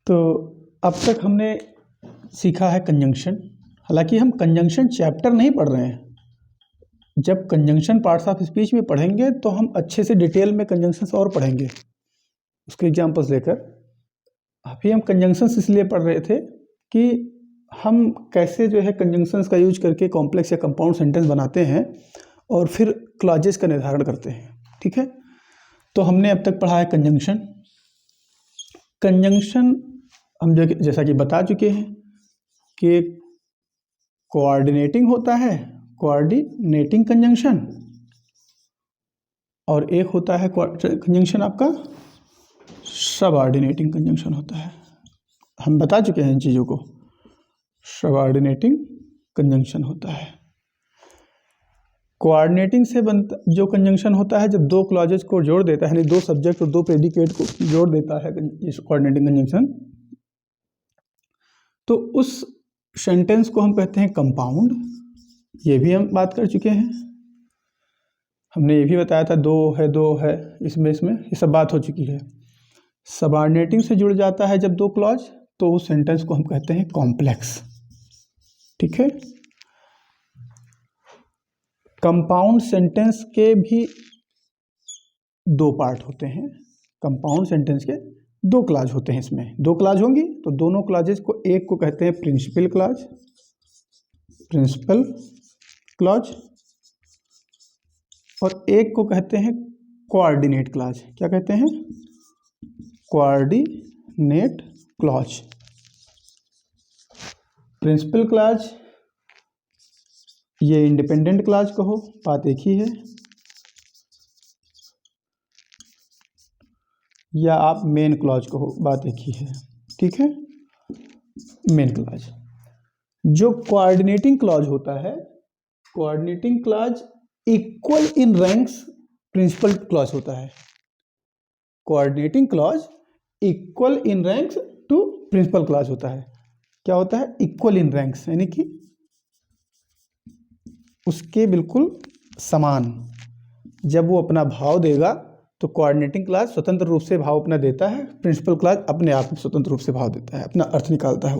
तो अब तक हमने सीखा है कंजंक्शन। हालांकि हम कंजंक्शन चैप्टर नहीं पढ़ रहे हैं। जब कंजंक्शन पार्ट्स ऑफ स्पीच में पढ़ेंगे तो हम अच्छे से डिटेल में कंजंक्शंस और पढ़ेंगे, उसके एग्जांपल्स लेकर। अभी हम कंजंक्शंस इसलिए पढ़ रहे थे कि हम कैसे जो है कंजंक्शंस का यूज करके कॉम्प्लेक्स या कंपाउंड सेंटेंस बनाते हैं और फिर क्लॉजेस का निर्धारण करते हैं। ठीक है, तो हमने अब तक पढ़ा है कंजंक्शन। कंजंक्शन हम जैसा कि बता चुके हैं कि कोऑर्डिनेटिंग होता है, कोऑर्डिनेटिंग कंजंक्शन, और एक होता है कंजंक्शन आपका सबऑर्डिनेटिंग कंजंक्शन होता है। हम बता चुके हैं इन चीज़ों को। सबऑर्डिनेटिंग कंजंक्शन होता है। कोऑर्डिनेटिंग से बनता जो कंजंक्शन होता है जब दो क्लॉजेज को जोड़ देता है, यानी दो सब्जेक्ट और दो प्रेडिकेट को जोड़ देता है इस कोऑर्डिनेटिंग कंजंक्शन, तो उस सेंटेंस को हम कहते हैं कंपाउंड। ये भी हम बात कर चुके हैं। हमने ये भी बताया था दो है इसमें ये सब बात हो चुकी है। सबऑर्डिनेटिंग से जुड़ जाता है जब दो क्लॉज, तो उस सेंटेंस को हम कहते हैं कॉम्प्लेक्स। ठीक है, कंपाउंड सेंटेंस के भी दो पार्ट होते हैं। कंपाउंड सेंटेंस के दो क्लॉज होते हैं। इसमें दो क्लॉज होंगी तो दोनों क्लॉजेज को, एक को कहते हैं प्रिंसिपल क्लॉज, प्रिंसिपल क्लॉज, और एक को कहते हैं कोऑर्डिनेट क्लॉज। क्या कहते हैं? Coordinate clause. प्रिंसिपल क्लॉज ये इंडिपेंडेंट क्लॉज कहो, बात एक ही है, या आप मेन क्लॉज कहो, बात एक ही है। ठीक है, मेन क्लॉज। जो कोऑर्डिनेटिंग क्लॉज होता है, coordinating clause equal in ranks principal clause होता है। Coordinating clause equal in ranks to principal clause होता है। क्या होता है? इक्वल इन रैंक्स, यानी कि उसके बिल्कुल समान। जब वो अपना भाव देगा तो कोऑर्डिनेटिंग क्लॉज स्वतंत्र रूप से भाव अपना देता है, प्रिंसिपल क्लॉज अपने आप स्वतंत्र रूप से भाव देता है, अपना अर्थ निकालता है।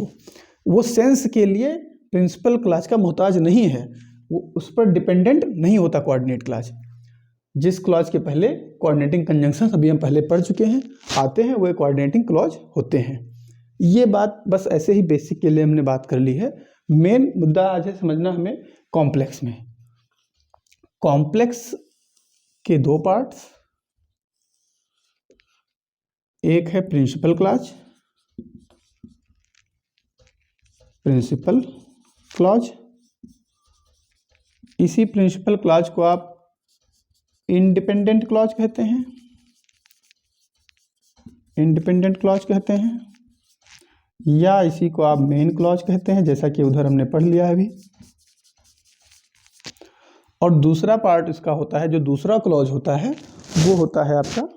वो सेंस के लिए प्रिंसिपल क्लॉज का मोहताज नहीं है, वो उस पर डिपेंडेंट नहीं होता। कोऑर्डिनेट क्लॉज जिस क्लॉज के पहले कोऑर्डिनेटिंग कंजंक्शन अभी हम पहले पढ़ चुके हैं आते हैं, वो कोऑर्डिनेटिंग क्लॉज होते हैं। ये बात बस ऐसे ही बेसिक के लिए हमने बात कर ली है। मेन मुद्दा आज है समझना हमें कॉम्प्लेक्स में। कॉम्प्लेक्स के दो पार्ट्स, एक है प्रिंसिपल क्लॉज, प्रिंसिपल क्लॉज। इसी प्रिंसिपल क्लॉज को आप इंडिपेंडेंट क्लॉज कहते हैं, इंडिपेंडेंट क्लॉज कहते हैं, या इसी को आप मेन क्लॉज कहते हैं, जैसा कि उधर हमने पढ़ लिया है अभी। और दूसरा पार्ट इसका होता है, जो दूसरा क्लॉज होता है वो होता है आपका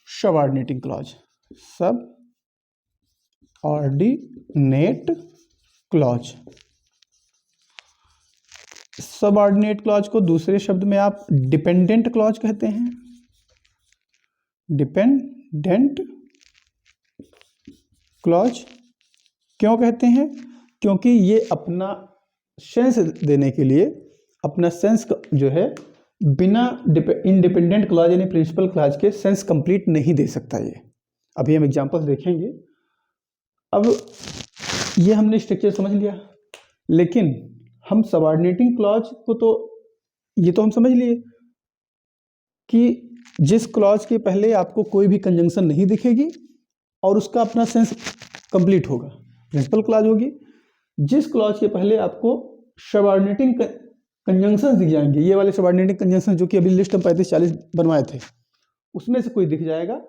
सबऑर्डिनेटिंग क्लॉज, सब ऑर्डिनेट क्लॉज। सबऑर्डिनेट क्लॉज को दूसरे शब्द में आप डिपेंडेंट क्लॉज कहते हैं, डिपेंडेंट क्लॉज। क्यों कहते हैं? क्योंकि ये अपना सेंस देने के लिए, अपना सेंस जो है बिना इंडिपेंडेंट क्लॉज यानी प्रिंसिपल क्लॉज के सेंस कंप्लीट नहीं दे सकता। ये अभी हम एग्जांपल्स देखेंगे। अब ये हमने स्ट्रक्चर समझ लिया, लेकिन हम सबऑर्डिनेटिंग क्लॉज को तो ये तो हम समझ लिए कि जिस क्लॉज के पहले आपको कोई भी कंजंक्शन नहीं दिखेगी और उसका अपना सेंस कंप्लीट होगा, प्रिंसिपल क्लॉज होगी। जिस क्लॉज के पहले आपको सबऑर्डिनेटिंग कंजंक्शन दिख जाएंगे, ये वाले सबऑर्डिनेटिंग कंजंक्शन जो कि अभी लिस्ट हम 35-40 बनवाए थे, उसमें से कोई दिख जाएगा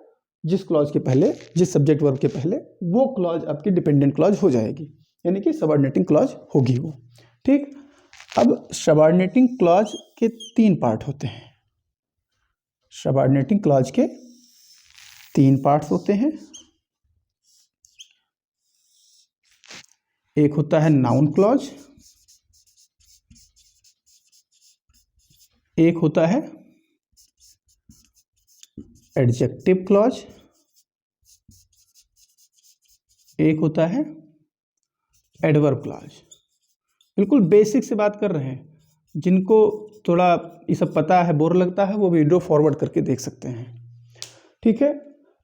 जिस क्लॉज के पहले, जिस सब्जेक्ट वर्ब के पहले, वो क्लॉज आपकी डिपेंडेंट क्लॉज हो जाएगी, यानी कि सबऑर्डिनेटिंग क्लॉज होगी वो। ठीक, अब सबऑर्डिनेटिंग क्लॉज के तीन पार्ट होते हैं। सबऑर्डिनेटिंग क्लॉज के तीन पार्ट्स होते हैं। एक होता है नाउन क्लॉज, एक होता है एडजेक्टिव क्लॉज, एक होता है एडवर्ब क्लॉज। बिल्कुल बेसिक से बात कर रहे हैं, जिनको थोड़ा ये सब पता है, बोर लगता है, वो वीडियो फॉरवर्ड करके देख सकते हैं। ठीक है,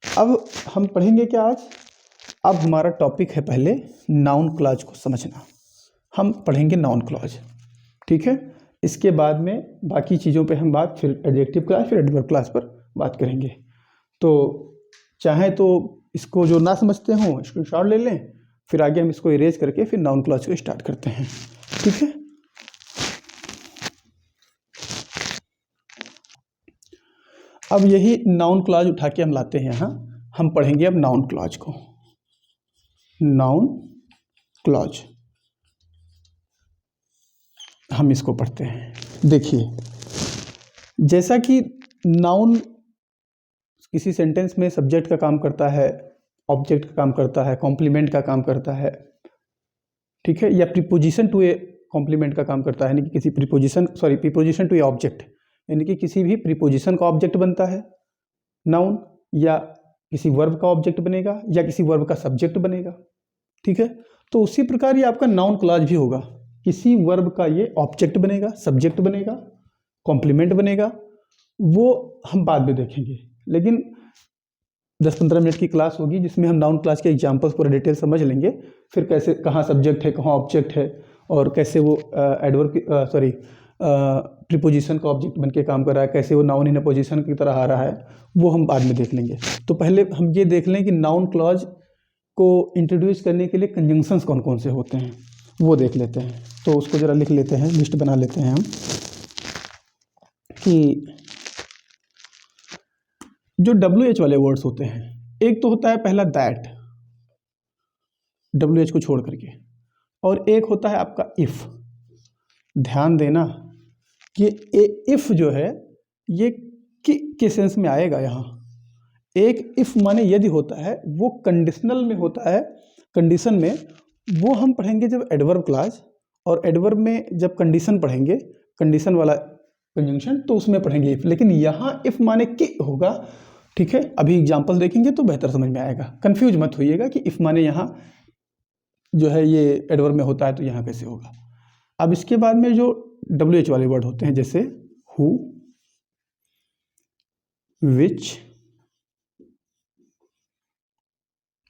अब हम पढ़ेंगे क्या आज? अब हमारा टॉपिक है पहले नाउन क्लॉज को समझना। हम पढ़ेंगे नाउन क्लॉज, ठीक है। इसके बाद में बाकी चीज़ों पे हम बात, फिर एडजेक्टिव क्लॉज, फिर एडवर्ब क्लॉज पर बात करेंगे। तो चाहें तो इसको जो ना समझते हों स्क्रीनशॉट ले लें, फिर आगे हम इसको इरेज करके फिर नाउन क्लॉज को स्टार्ट करते हैं, ठीक है। अब यही नाउन क्लॉज उठा के हम लाते हैं यहाँ। हम पढ़ेंगे अब नाउन क्लॉज को। नाउन क्लॉज हम इसको पढ़ते हैं। देखिए, जैसा कि नाउन किसी सेंटेंस में सब्जेक्ट का काम करता है, ऑब्जेक्ट का काम करता है, कॉम्प्लीमेंट का काम करता है, ठीक है, या प्रीपोजिशन टू ए कॉम्प्लीमेंट का काम करता है, यानी कि किसी प्रीपोजिशन टू ए ऑब्जेक्ट, यानी कि किसी भी प्रीपोजिशन का ऑब्जेक्ट बनता है नाउन, या किसी वर्ब का ऑब्जेक्ट बनेगा, या किसी वर्ब का सब्जेक्ट बनेगा, ठीक है। तो उसी प्रकार ये आपका नाउन क्लॉज भी होगा, किसी वर्ब का ये ऑब्जेक्ट बनेगा, सब्जेक्ट बनेगा, कॉम्प्लीमेंट बनेगा, वो हम बाद में देखेंगे। लेकिन 10-15 मिनट की क्लास होगी जिसमें हम नाउन क्लॉज के एग्जांपल्स पूरा डिटेल समझ लेंगे, फिर कैसे, कहाँ सब्जेक्ट है, कहाँ ऑब्जेक्ट है, और कैसे वो प्रीपोजिशन का ऑब्जेक्ट बन के काम कर रहा है, कैसे वो नाउन इन अ पोजिशन की तरह आ रहा है, वो हम बाद में देख लेंगे। तो पहले हम ये देख लें कि नाउन क्लॉज को इंट्रोड्यूस करने के लिए कंजंक्शंस कौन कौन से होते हैं, वो देख लेते हैं। तो उसको ज़रा लिख लेते हैं, लिस्ट बना लेते हैं हम, कि जो WH वाले वर्ड्स होते हैं, एक तो होता है पहला दैट, WH को छोड़ करके, और एक होता है आपका इफ़। ध्यान देना कि इफ़ जो है ये किस सेंस में आएगा यहाँ। एक इफ़ माने यदि होता है, वो कंडीशनल में होता है, कंडीशन में, वो हम पढ़ेंगे जब एडवर्ब क्लॉज, और एडवर्ब में जब कंडीशन पढ़ेंगे, कंडीशन वाला कंजंक्शन, तो उसमें पढ़ेंगे इफ़। लेकिन यहाँ इफ़ माने कि होगा, ठीक है। अभी एग्जाम्पल देखेंगे तो बेहतर समझ में आएगा। कंफ्यूज मत होइएगा कि इफ़ माने यहाँ जो है ये एडवर्ब में होता है तो यहाँ कैसे होगा। अब इसके बाद में जो WH वाले वर्ड होते हैं, जैसे who, which,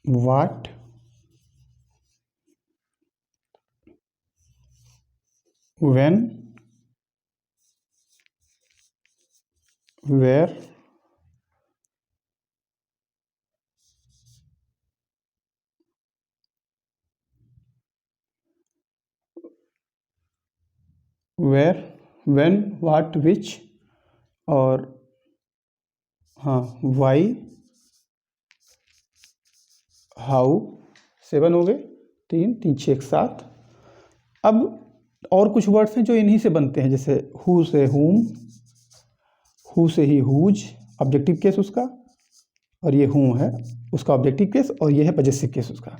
what, when, where, where, when, what, which, और हाँ वाई, हाउ। 7 हो गए, 3 3 6 7। अब और कुछ वर्ड्स हैं जो इन्हीं से बनते हैं, जैसे हु से हुम, हु से ही हुज, ऑब्जेक्टिव केस उसका, और ये हूँ है उसका ऑब्जेक्टिव केस, और ये है पजेसिव केस उसका।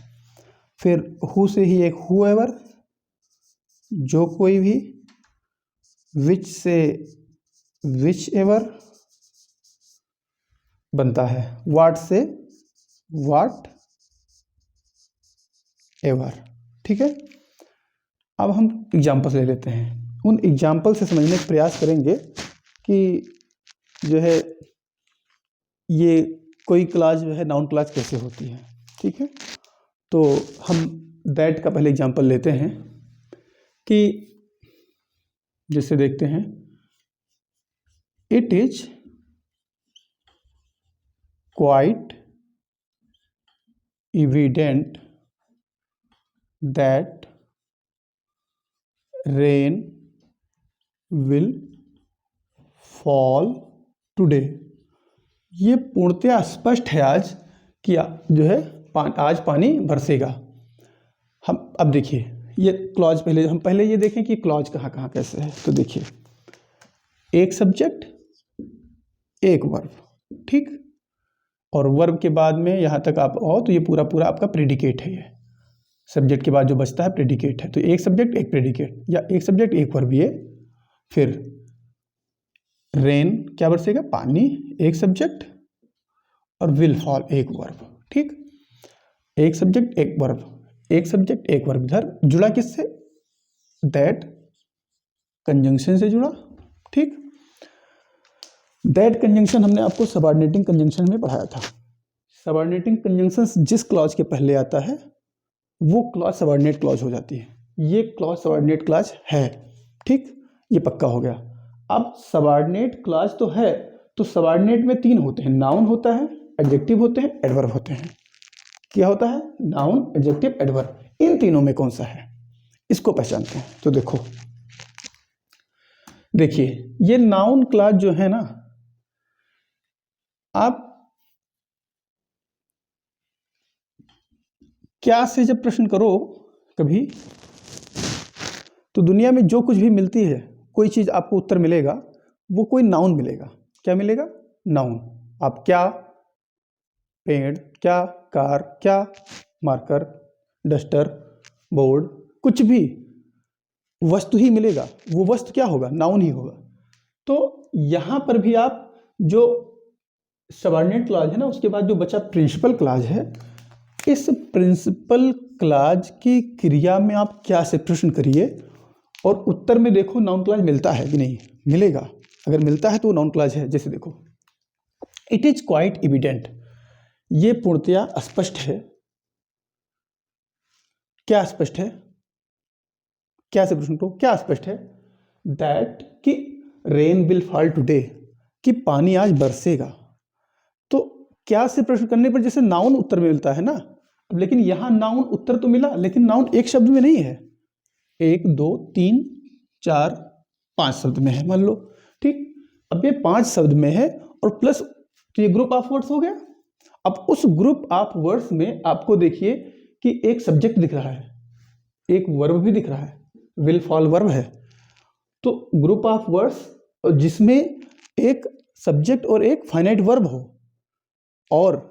फिर हु से ही एक हुएवर, जो कोई भी, विच से विच एवर बनता है, वाट से वाट एवर, ठीक है। अब हम एग्जाम्पल्स ले लेते हैं, उन एग्जाम्पल से समझने का प्रयास करेंगे कि जो है ये कोई क्लॉज जो है नाउन क्लॉज कैसे होती है, ठीक है। तो हम दैट का पहले एग्जाम्पल लेते हैं, कि जैसे देखते हैं, it is quite evident that rain will fall today। ये पूर्णतया स्पष्ट है आज कि जो है आज पानी बरसेगा। हम अब देखिए ये क्लॉज, पहले हम ये देखें कि क्लॉज कहाँ कहाँ कैसे है। तो देखिए, एक सब्जेक्ट, एक वर्ब, ठीक, और वर्ब के बाद में यहाँ तक आप आओ तो ये पूरा पूरा आपका प्रेडिकेट है। ये सब्जेक्ट के बाद जो बचता है प्रेडिकेट है। तो एक सब्जेक्ट एक प्रेडिकेट, या एक सब्जेक्ट एक वर्ब, ये फिर रेन क्या बरसेगा, पानी, एक सब्जेक्ट, और विल फॉल एक वर्ब, ठीक। एक सब्जेक्ट एक वर्ब, एक सब्जेक्ट एक वर्ब, इधर जुड़ा किससे, दैट कंजंक्शन से जुड़ा। ठीक, दैट कंजंक्शन हमने आपको सबऑर्डिनेटिंग कंजंक्शन में पढ़ाया था। सबऑर्डिनेटिंग कंजंक्शन जिस क्लॉज के पहले आता है वो क्लॉज सबऑर्डिनेट क्लॉज हो जाती है। ये क्लॉज सबऑर्डिनेट क्लॉज है। ठीक, ये पक्का हो गया। अब सबऑर्डिनेट क्लॉज तो है, तो सबऑर्डिनेट में तीन होते हैं, नाउन होता है, एडजेक्टिव होते हैं, एडवर्ब होते हैं। क्या होता है, नाउन, एडजेक्टिव, एडवर्ब। इन तीनों में कौन सा है, इसको पहचानते हैं। तो देखिए ये नाउन क्लॉज जो है ना, आप क्या से जब प्रश्न करो कभी, तो दुनिया में जो कुछ भी मिलती है, कोई चीज आपको उत्तर मिलेगा, वो कोई नाउन मिलेगा। क्या मिलेगा, नाउन। आप क्या, पेड़, क्या कार, क्या मार्कर, डस्टर, बोर्ड, कुछ भी वस्तु ही मिलेगा, वो वस्तु क्या होगा, नाउन ही होगा। तो यहां पर भी आप जो सबऑर्डिनेट क्लॉज है ना, उसके बाद जो बचा प्रिंसिपल क्लॉज है, इस प्रिंसिपल क्लॉज की क्रिया में आप क्या से प्रश्न करिए और उत्तर में देखो नाउन क्लॉज मिलता है कि नहीं मिलेगा। अगर मिलता है तो वो नाउन क्लॉज है। जैसे देखो, इट इज क्वाइट एविडेंट, ये पूर्णतया स्पष्ट है। क्या स्पष्ट है, क्या से प्रश्न करो, क्या स्पष्ट है, दैट कि रेन विल फॉल टुडे, कि पानी आज बरसेगा। तो क्या से प्रश्न करने पर जैसे नाउन उत्तर में मिलता है ना, अब लेकिन यहां नाउन उत्तर तो मिला, लेकिन नाउन एक शब्द में नहीं है, 1 2 3 4 5 शब्द में है मान लो। ठीक, अब ये 5 शब्द में है और प्लस, तो ये ग्रुप ऑफ वर्ड्स हो गया। अब उस ग्रुप ऑफ वर्ड्स में आपको देखिए कि एक सब्जेक्ट दिख रहा है, एक वर्ब भी दिख रहा है, विल फॉल वर्ब है। तो ग्रुप ऑफ वर्ड्स जिसमें एक सब्जेक्ट और एक फाइनाइट वर्ब हो और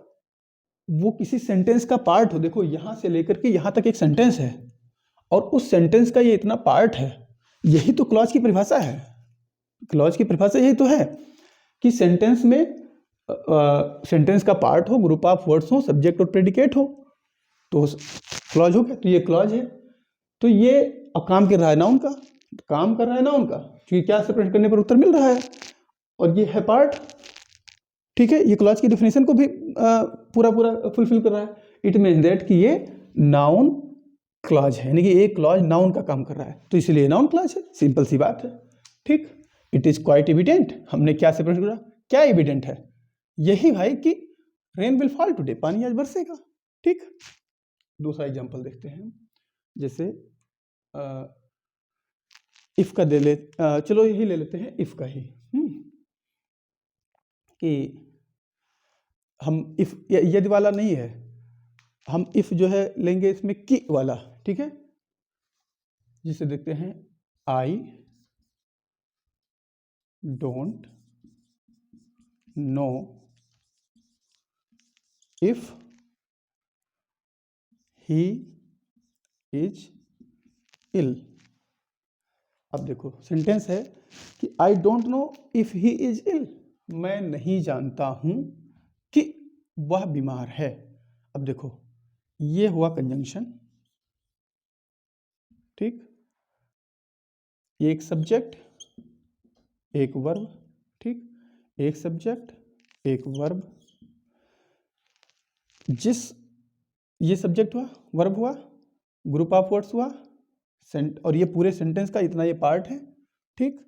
वो किसी सेंटेंस का पार्ट हो। देखो यहां से लेकर के यहां तक एक सेंटेंस है और उस सेंटेंस का ये इतना पार्ट है, यही तो क्लॉज की परिभाषा है। क्लॉज की परिभाषा यही तो है कि सेंटेंस में सेंटेंस का पार्ट हो, ग्रुप ऑफ वर्ड्स हो, सब्जेक्ट और प्रेडिकेट हो, तो क्लॉज हो गया। तो ये क्लॉज है। तो ये अब काम कर रहा है नाउन का, काम कर रहा है नाउन का, क्योंकि क्या से प्रश्न करने पर उत्तर मिल रहा है और ये है पार्ट। ठीक है, ये क्लॉज की डेफिनेशन को भी पूरा फुलफिल कर रहा है। इट मीन दैट कि ये नाउन क्लॉज है, यानी कि एक क्लॉज नाउन का काम कर रहा है, तो इसलिए नाउन क्लॉज है। सिंपल सी बात है। ठीक, इट इज क्वाइट एविडेंट, हमने क्या से प्रश्न करा, क्या एविडेंट है, यही भाई कि रेन विल फॉल टुडे, पानी आज बरसेगा। ठीक, दूसरा एग्जांपल देखते हैं। जैसे इफ का चलो यही ले लेते हैं, इफ का ही, कि हम इफ यदि वाला नहीं है, हम इफ जो है लेंगे इसमें की वाला। ठीक है, जिसे देखते हैं, I don't know if he is ill. अब देखो सेंटेंस है कि I don't know if he is ill, मैं नहीं जानता हूं कि वह बीमार है। अब देखो ये हुआ कंजंक्शन। ठीक, एक सब्जेक्ट एक वर्ब। ठीक, एक सब्जेक्ट एक वर्ब, जिस ये सब्जेक्ट हुआ, वर्ब हुआ, ग्रुप ऑफ वर्ड्स हुआ, और ये पूरे सेंटेंस का इतना ये पार्ट है। ठीक,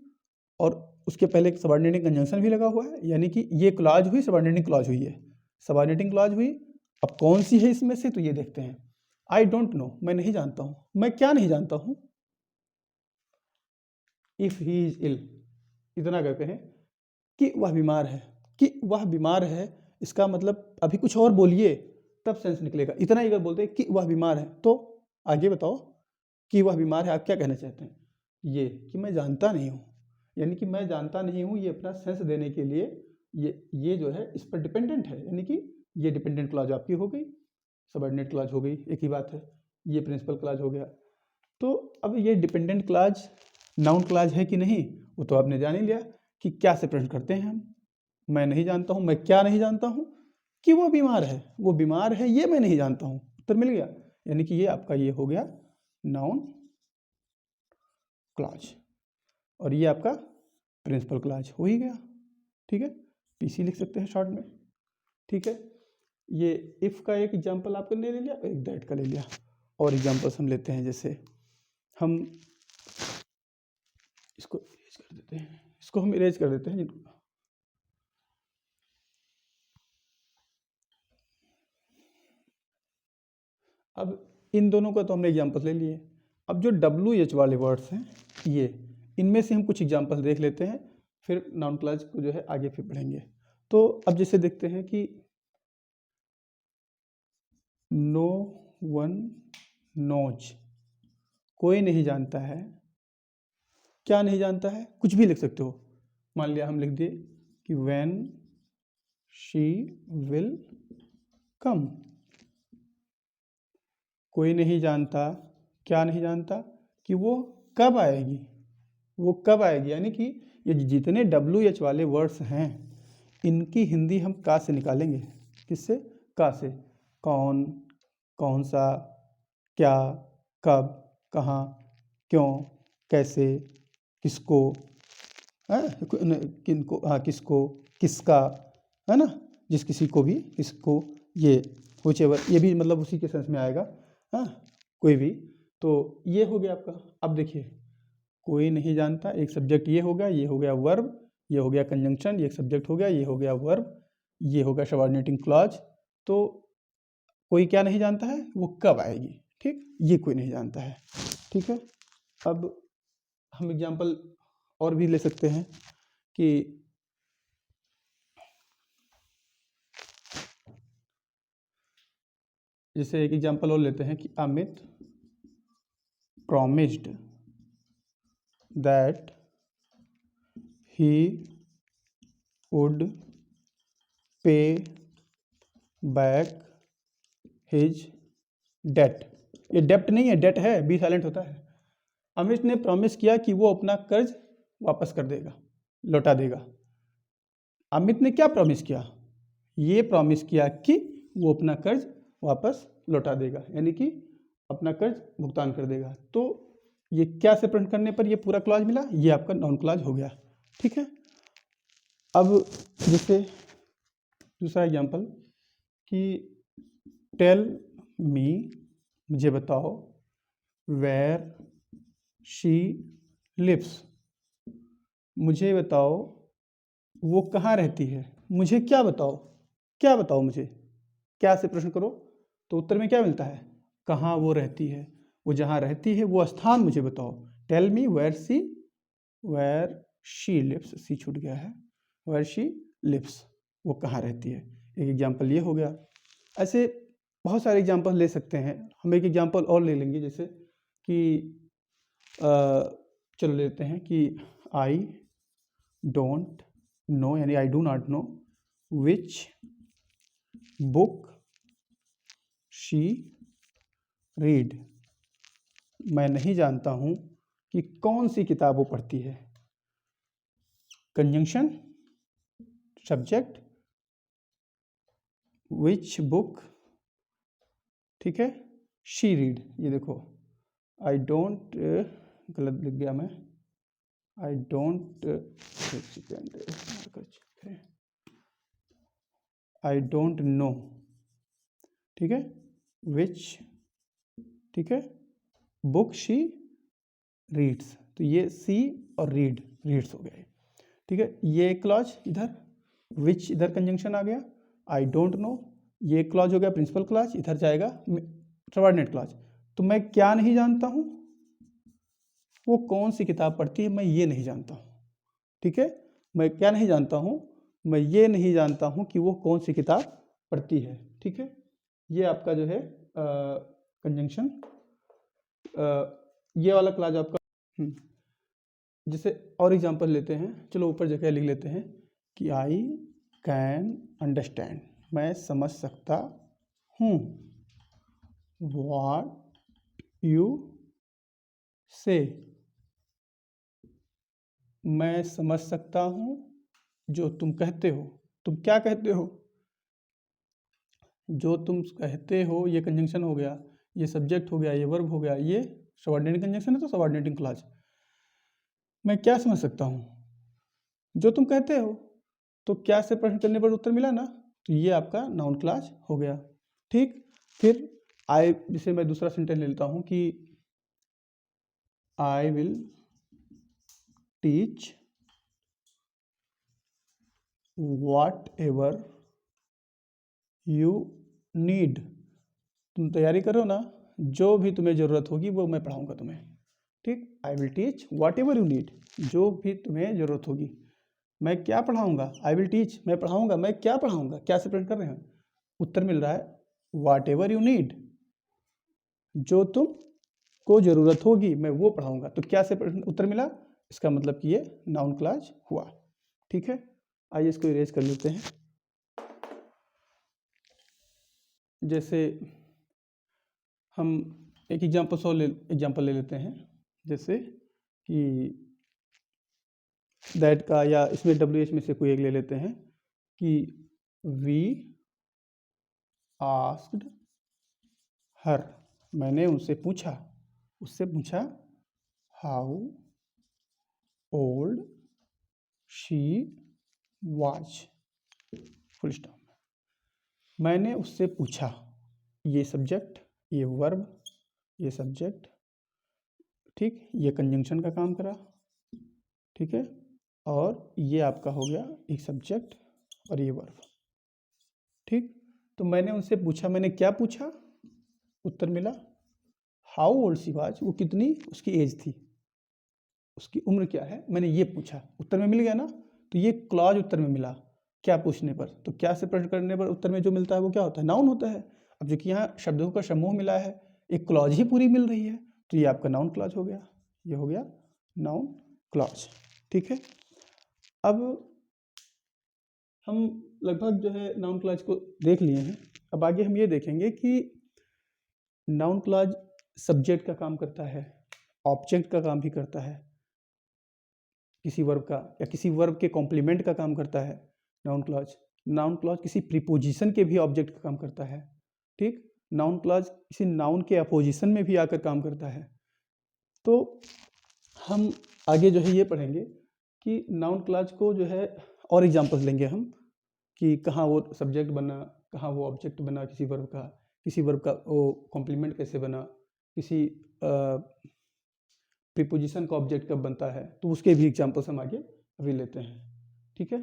और उसके पहले एक सबऑर्डिनेटिंग कंजंक्शन भी लगा हुआ है, यानी कि ये क्लॉज हुई, सबऑर्डिनेटिंग क्लॉज हुई है, सबऑर्डिनेटिंग क्लॉज हुई। अब कौन सी है इसमें से, तो ये देखते हैं। आई डोंट नो, मैं नहीं जानता हूं, मैं क्या नहीं जानता हूं, इफ ही इज इल, इतना अगर कहें कि वह बीमार है, कि वह बीमार है, इसका मतलब अभी कुछ और बोलिए तब सेंस निकलेगा। इतना ही अगर बोलते कि वह बीमार है, तो आगे बताओ कि वह बीमार है, आप क्या कहना चाहते हैं। ये कि मैं जानता नहीं हूँ, यानी कि मैं जानता नहीं हूँ, ये अपना सेंस देने के लिए ये जो है इस पर डिपेंडेंट है, यानी कि ये डिपेंडेंट क्लॉज आपकी हो गई, सबऑर्डिनेट क्लॉज हो गई, एक ही बात है। ये प्रिंसिपल क्लॉज हो गया। तो अब ये डिपेंडेंट क्लॉज नाउन क्लॉज है कि नहीं, वो तो आपने जान ही लिया कि क्या से प्रश्न करते हैं हम। मैं नहीं जानता हूँ, मैं क्या नहीं जानता हूँ, कि वो बीमार है, वो बीमार है ये मैं नहीं जानता हूँ, उत्तर मिल गया। यानी कि ये आपका ये हो गया नाउन क्लॉज और ये आपका प्रिंसिपल क्लॉज हो ही गया। ठीक है, पीसी लिख सकते हैं शॉर्ट में। ठीक है, ये इफ़ का एक एग्जांपल आपने ले लिया, एक दैट का ले लिया। और एग्जांपल्स हम लेते हैं, जैसे हम इसको इरेज कर देते हैं, इसको हम इरेज कर देते हैं। अब इन दोनों का तो हमने एग्जांपल ले लिए। अब जो WH वाले वर्ड्स हैं, ये इनमें से हम कुछ एग्जांपल देख लेते हैं, फिर नाउन क्लॉज को जो है आगे फिर पढ़ेंगे। तो अब जैसे देखते हैं कि नो वन नोज, कोई नहीं जानता है। क्या नहीं जानता है? कुछ भी लिख सकते हो। मान लिया हम लिख दिए कि व्हेन शी विल कम। कोई नहीं जानता, क्या नहीं जानता? कि वो कब आएगी। वो कब आएगी, यानी कि ये जितने WH वाले वर्ड्स हैं, इनकी हिंदी हम का से निकालेंगे। किससे? का से। कौन, कौन सा, क्या, कब, कहाँ, क्यों, कैसे, किसको, किनको, हाँ किसको, किसका, है ना, जिस किसी को भी, किसको, ये व्हिचएवर, ये भी मतलब उसी के सेंस में आएगा। हाँ, कोई भी। तो ये हो गया आपका। अब देखिए, कोई नहीं जानता, एक सब्जेक्ट ये हो गया, ये हो गया वर्ब, ये हो गया कंजंक्शन, ये एक सब्जेक्ट हो गया, ये हो गया वर्ब, ये हो गया सबऑर्डिनेटिंग क्लॉज। तो कोई क्या नहीं जानता है? वो कब आएगी। ठीक, ये कोई नहीं जानता है। ठीक है, अब हम एग्जांपल और भी ले सकते हैं कि जैसे एक एग्जांपल और लेते हैं कि Amit promised that he would pay back his debt। ये डेप्ट नहीं है, डेट है, बी साइलेंट होता है। अमित ने प्रॉमिस किया कि वो अपना कर्ज वापस कर देगा, लौटा देगा। अमित ने क्या प्रॉमिस किया? ये प्रॉमिस किया कि वो अपना कर्ज वापस लौटा देगा, यानी कि अपना कर्ज भुगतान कर देगा। तो ये क्या से प्रिंट करने पर ये पूरा क्लॉज मिला, ये आपका नाउन क्लॉज हो गया। ठीक है, अब जैसे दूसरा एग्जांपल कि टेल मी, मुझे बताओ, वेयर शी लिव्स, मुझे बताओ वो कहाँ रहती है। मुझे क्या बताओ, क्या बताओ मुझे, क्या से प्रश्न करो तो उत्तर में क्या मिलता है? कहाँ वो रहती है, वो जहाँ रहती है वो स्थान मुझे बताओ। Tell me where she lives, सी छूट गया है, वेयर शी लिव्स, वो कहाँ रहती है। एक एग्जांपल ये हो गया। ऐसे बहुत सारे एग्जांपल ले सकते हैं। हम एक एग्जांपल और ले लेंगे, जैसे कि चलो लेते हैं कि आई डोंट नो, यानी I do not know which book she read. मैं नहीं जानता हूँ कि कौन सी किताब वो पढ़ती है। कंजंक्शन, सब्जेक्ट, विच बुक, ठीक है, शी रीड। ये देखो, आई डोंट, गलत लिख गया मैं, I don't, I don't no, ठीक है, विच, ठीक है, बुक शी रीड्स। तो ये सी और रीड्स हो गए। ठीक है, ये क्लॉज इधर, विच इधर कंजंक्शन आ गया, आई डोंट नो ये क्लॉज हो गया प्रिंसिपल क्लॉज, इधर जाएगा सबऑर्डिनेट क्लॉज। तो मैं क्या नहीं जानता हूँ, वो कौन सी किताब पढ़ती है, मैं ये नहीं जानता हूँ। ठीक है, मैं क्या नहीं जानता हूँ, मैं ये नहीं जानता हूँ कि वो कौन सी किताब पढ़ती है। ठीक है, ये आपका जो है कंजंक्शन, ये वाला क्लॉज आपका। जैसे और एग्जांपल लेते हैं, चलो ऊपर जगह लिख लेते हैं कि आई कैन अंडरस्टैंड, मैं समझ सकता हूँ, व्हाट यू से, मैं समझ सकता हूँ जो तुम कहते हो। तुम क्या कहते हो? जो तुम कहते हो ये कंजंक्शन हो गया, ये सब्जेक्ट हो गया, ये वर्ब हो गया, ये सबऑर्डिनेट कंजंक्शन है तो सबऑर्डिनेटिंग क्लॉज। मैं क्या समझ सकता हूँ, जो तुम कहते हो, तो क्या से प्रश्न करने पर उत्तर मिला ना, तो ये आपका नाउन क्लॉज हो गया। ठीक, फिर आई, जिसे मैं दूसरा सेंटेंस ले लेता हूँ कि I will teach what ever you need. तुम तैयारी करो ना, जो भी तुम्हें ज़रूरत होगी वो मैं पढ़ाऊँगा तुम्हें। ठीक, I will teach what ever you need, जो भी तुम्हें ज़रूरत होगी मैं क्या पढ़ाऊँगा। आई विल टीच, मैं पढ़ाऊँगा, मैं क्या पढ़ाऊँगा, क्या से प्रश्न कर रहे हैं। उत्तर मिल रहा है वॉट एवर यू नीड, जो तुम को ज़रूरत होगी मैं वो पढ़ाऊँगा। तो क्या से प्रश्न उत्तर मिला, इसका मतलब कि ये नाउन क्लॉज हुआ। ठीक है, आइए इसको इरेज कर लेते हैं। जैसे हम एक एग्जाम्पल ले लेते हैं, जैसे कि दैट का, या इसमें WH में से कोई एक ले लेते हैं कि वी आस्क्ड हर, मैंने उनसे पूछा, उससे पूछा how old she was, full stop. मैंने उससे पूछा, ये सब्जेक्ट, ये वर्ब, ये सब्जेक्ट, ठीक, ये कंजंक्शन का काम करा, ठीक है, और ये आपका हो गया एक सब्जेक्ट और ये वर्ब। ठीक, तो मैंने उनसे पूछा, मैंने क्या पूछा, उत्तर मिला हाउ ओल्ड शी वाज, वो कितनी उसकी एज थी, उसकी उम्र क्या है, मैंने ये पूछा, उत्तर में मिल गया ना। तो ये क्लॉज उत्तर में मिला, क्या पूछने पर, तो क्या से प्रश्न करने पर उत्तर में जो मिलता है वो क्या होता है, नाउन होता है। अब जो कि यहाँ शब्दों का समूह मिला है, एक क्लॉज ही पूरी मिल रही है, तो ये आपका नाउन क्लॉज हो गया, ये हो गया नाउन क्लॉज। ठीक है, अब हम लगभग जो है नाउन क्लॉज को देख लिए हैं। अब आगे हम ये देखेंगे कि नाउन क्लॉज सब्जेक्ट का काम करता है, ऑब्जेक्ट का काम भी करता है, किसी वर्ब का या किसी वर्ब के कॉम्प्लीमेंट का काम करता है नाउन क्लॉज। नाउन क्लॉज किसी प्रीपोजिशन के भी ऑब्जेक्ट का काम करता है। ठीक, नाउन क्लॉज किसी नाउन के अपोजिशन में भी आकर काम करता है। तो हम आगे जो है ये पढ़ेंगे कि नाउन क्लॉज को जो है और एग्जांपल्स लेंगे हम, कि कहाँ वो सब्जेक्ट बना, कहाँ वो ऑब्जेक्ट बना किसी वर्ब का, किसी वर्ब का वो कॉम्प्लीमेंट कैसे बना, किसी प्रीपोजिशन का ऑब्जेक्ट कब बनता है, तो उसके भी एग्जांपल्स हम आगे अभी लेते हैं। ठीक है,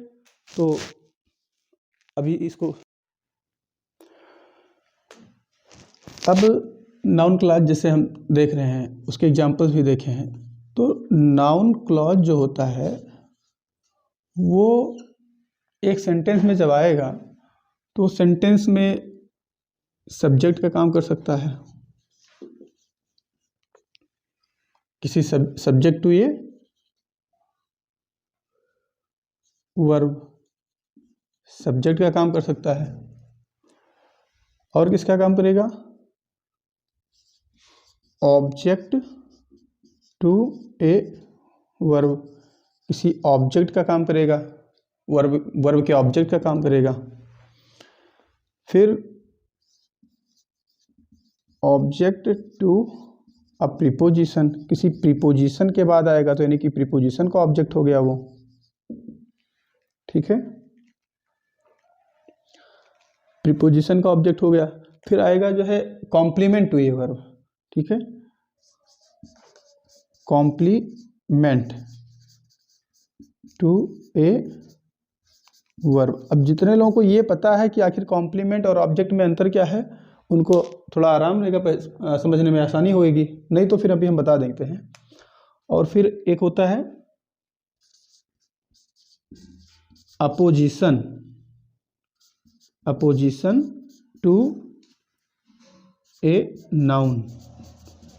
तो अभी इसको, अब नाउन क्लॉज जैसे हम देख रहे हैं उसके एग्जांपल्स भी देखे हैं। तो नाउन क्लॉज जो होता है वो एक सेंटेंस में जब आएगा तो सेंटेंस में सब्जेक्ट का काम कर सकता है, किसी सब्जेक्ट टू ये वर्ब सब्जेक्ट का काम कर सकता है, और किसका काम करेगा, ऑब्जेक्ट टू ए वर्ब, किसी ऑब्जेक्ट का काम करेगा, वर्ब के ऑब्जेक्ट का काम करेगा। फिर ऑब्जेक्ट टू अ प्रीपोजिशन, किसी प्रीपोजिशन के बाद आएगा, तो यानी कि प्रीपोजिशन का ऑब्जेक्ट हो गया वो। ठीक है, प्रीपोजिशन का ऑब्जेक्ट हो गया। फिर आएगा जो है कॉम्प्लीमेंट टू ए वर्ब। ठीक है, कॉम्प्लीमेंट टू ए वर्ब। अब जितने लोगों को ये पता है कि आखिर कॉम्प्लीमेंट और ऑब्जेक्ट में अंतर क्या है, उनको थोड़ा आराम रहेगा, समझने में आसानी होगी, नहीं तो फिर अभी हम बता देते हैं। और फिर एक होता है apposition, apposition to a noun.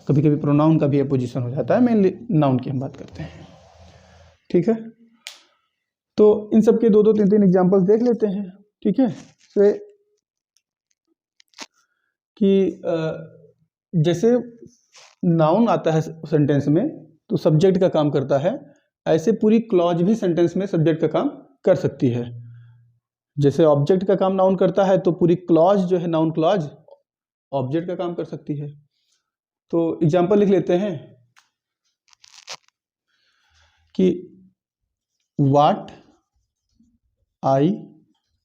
कभी कभी प्रोनाउन का भी अपोजिशन हो जाता है, मेनली नाउन की हम बात करते हैं। ठीक है, तो इन सब के दो तीन एग्जांपल्स देख लेते हैं। ठीक है, तो कि जैसे नाउन आता है सेंटेंस में तो सब्जेक्ट का काम करता है, ऐसे पूरी क्लॉज भी सेंटेंस में सब्जेक्ट का काम कर सकती है। जैसे ऑब्जेक्ट का काम नाउन करता है तो पूरी क्लॉज जो है नाउन क्लॉज ऑब्जेक्ट का काम कर सकती है। तो एग्जांपल लिख लेते हैं कि what I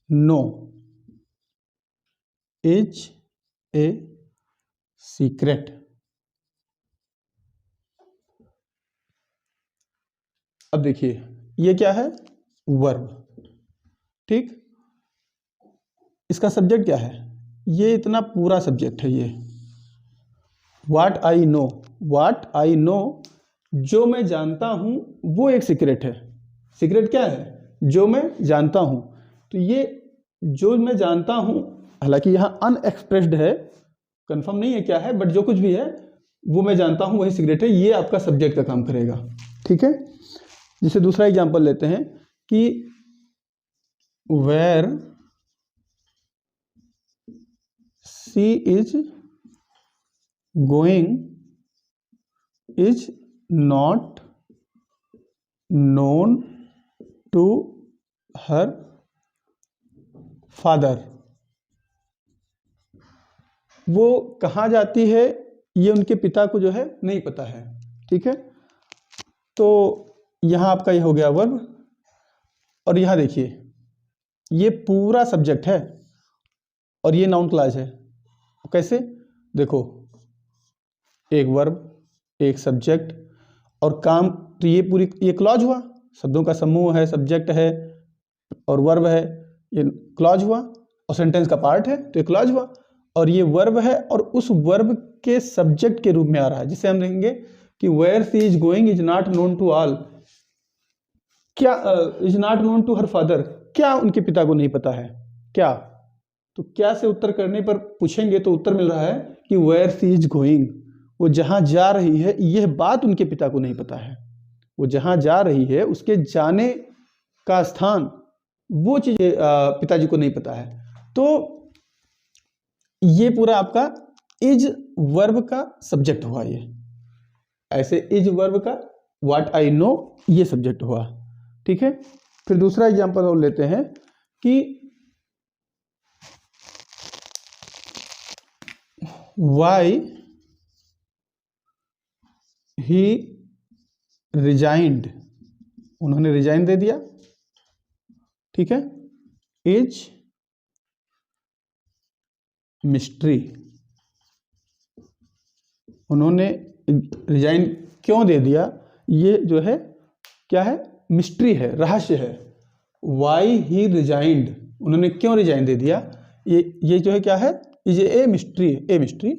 know is a secret. अब देखिए ये क्या है, वर्ब, ठीक। इसका सब्जेक्ट क्या है, ये इतना पूरा सब्जेक्ट है ये। What I know, what I know, जो मैं जानता हूं वो एक सीक्रेट है। सीक्रेट क्या है, जो मैं जानता हूं। तो ये जो मैं जानता हूं, हालांकि यहां अनएक्सप्रेस्ड है, कंफर्म नहीं है क्या है, बट जो कुछ भी है वो मैं जानता हूं वही सीक्रेट है। ये आपका सब्जेक्ट का काम करेगा, ठीक है। जैसे दूसरा एग्जांपल लेते हैं कि where she is going is not known to her father. वो कहाँ जाती है ये उनके पिता को जो है नहीं पता है, ठीक है। तो यहाँ आपका ये हो गया वर्ब। और यहाँ देखिए ये पूरा सब्जेक्ट है और ये नाउन क्लॉज है। कैसे, देखो एक वर्ब, एक सब्जेक्ट और काम, तो ये पूरी ये क्लॉज हुआ, शब्दों का समूह है, सब्जेक्ट है और वर्ब है, ये क्लॉज हुआ। और सेंटेंस का पार्ट है तो ये क्लॉज हुआ। और ये वर्ब है और उस वर्ब के सब्जेक्ट के रूप में आ रहा है, जिसे हम लिखेंगे कि where she is going is not known to all. क्या is not known to her father, क्या उनके पिता को नहीं पता है, क्या। तो क्या से उत्तर करने पर पूछेंगे तो उत्तर मिल रहा है कि वेयर शी इज गोइंग, वो जहां जा रही है यह बात उनके पिता को नहीं पता है। वो जहां जा रही है उसके जाने का स्थान, वो चीज पिताजी को नहीं पता है। तो ये पूरा आपका इज वर्ब का सब्जेक्ट हुआ। ये ऐसे इज वर्ब का व्हाट आई नो ये सब्जेक्ट हुआ, ठीक है। फिर दूसरा एग्जांपल और लेते हैं कि वाई ही रिजाइंड, उन्होंने रिजाइन दे दिया, ठीक है। इज मिस्ट्री, उन्होंने रिजाइन क्यों दे दिया, ये जो है क्या है, मिस्ट्री है, रहस्य है। वाई ही रिजाइंड, उन्होंने क्यों रिजाइन दे दिया, ये जो है क्या है, is a mystery, a mystery,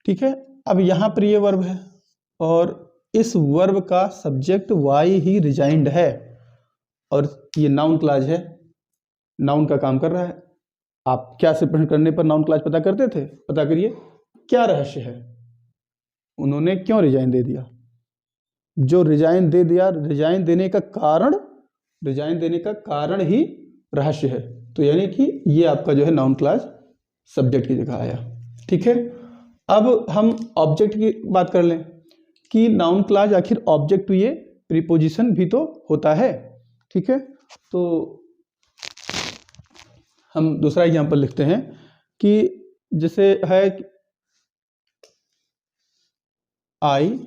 ठीक है। अब यहाँ पर ये वर्ब है और इस वर्ब का सब्जेक्ट वाई ही रिजाइंड है और ये नाउन क्लॉज है, नाउन का काम कर रहा है। आप क्या से प्रश्न करने पर नाउन क्लॉज पता करते थे, पता करिए क्या रहस्य है, उन्होंने क्यों रिजाइन दे दिया। जो रिजाइन दे दिया, रिजाइन देने का कारण, रिजाइन देने का कारण ही रहस्य है। तो यानी कि ये आपका जो है नाउन क्लॉज सब्जेक्ट की जगह आया, ठीक है। अब हम ऑब्जेक्ट की बात कर लें कि नाउन क्लॉज आखिर ऑब्जेक्ट टू ये प्रीपोजिशन भी तो होता है, ठीक है। तो हम दूसरा एग्जांपल लिखते हैं कि जैसे है I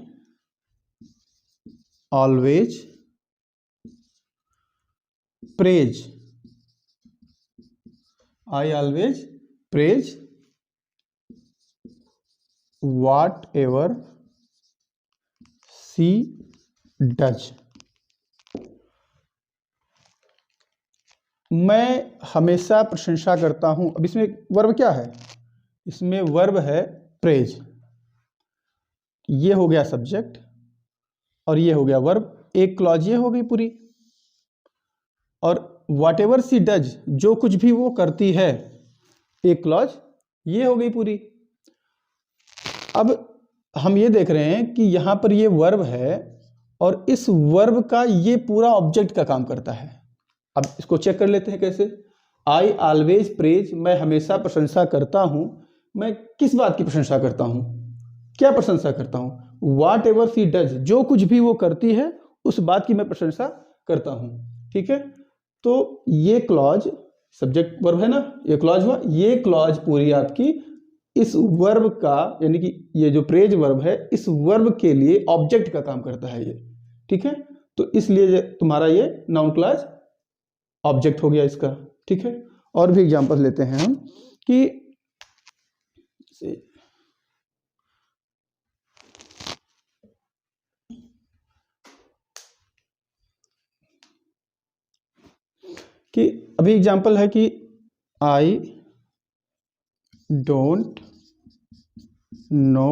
always praise, I always praise what ever see does. मैं हमेशा प्रशंसा करता हूं। अब इसमें वर्ब क्या है, इसमें वर्ब है प्रेज, ये हो गया सब्जेक्ट और ये हो गया वर्ब, एक क्लॉज ये हो गई पूरी। और वॉट एवर सी डज, जो कुछ भी वो करती है, एक क्लॉज ये हो गई पूरी। अब हम ये देख रहे हैं कि यहां पर ये वर्ब है और इस वर्ब का ये पूरा ऑब्जेक्ट का काम करता है। अब इसको चेक कर लेते हैं कैसे। आई ऑलवेज प्रेज, मैं हमेशा प्रशंसा करता हूं। मैं किस बात की प्रशंसा करता हूं, क्या प्रशंसा करता हूं, वॉट एवर सी डज, जो कुछ भी वो करती है उस बात की मैं प्रशंसा करता हूं, ठीक है। तो ये क्लॉज सब्जेक्ट वर्ब है ना, ये क्लॉज हुआ, ये क्लॉज पूरी आपकी इस वर्ब का, यानी कि ये जो प्रेज वर्ब है इस वर्ब के लिए ऑब्जेक्ट का काम करता है ये, ठीक है। तो इसलिए तुम्हारा ये नाउन क्लॉज ऑब्जेक्ट हो गया इसका, ठीक है। और भी एग्जांपल लेते हैं हम कि अभी एग्जांपल है कि I don't know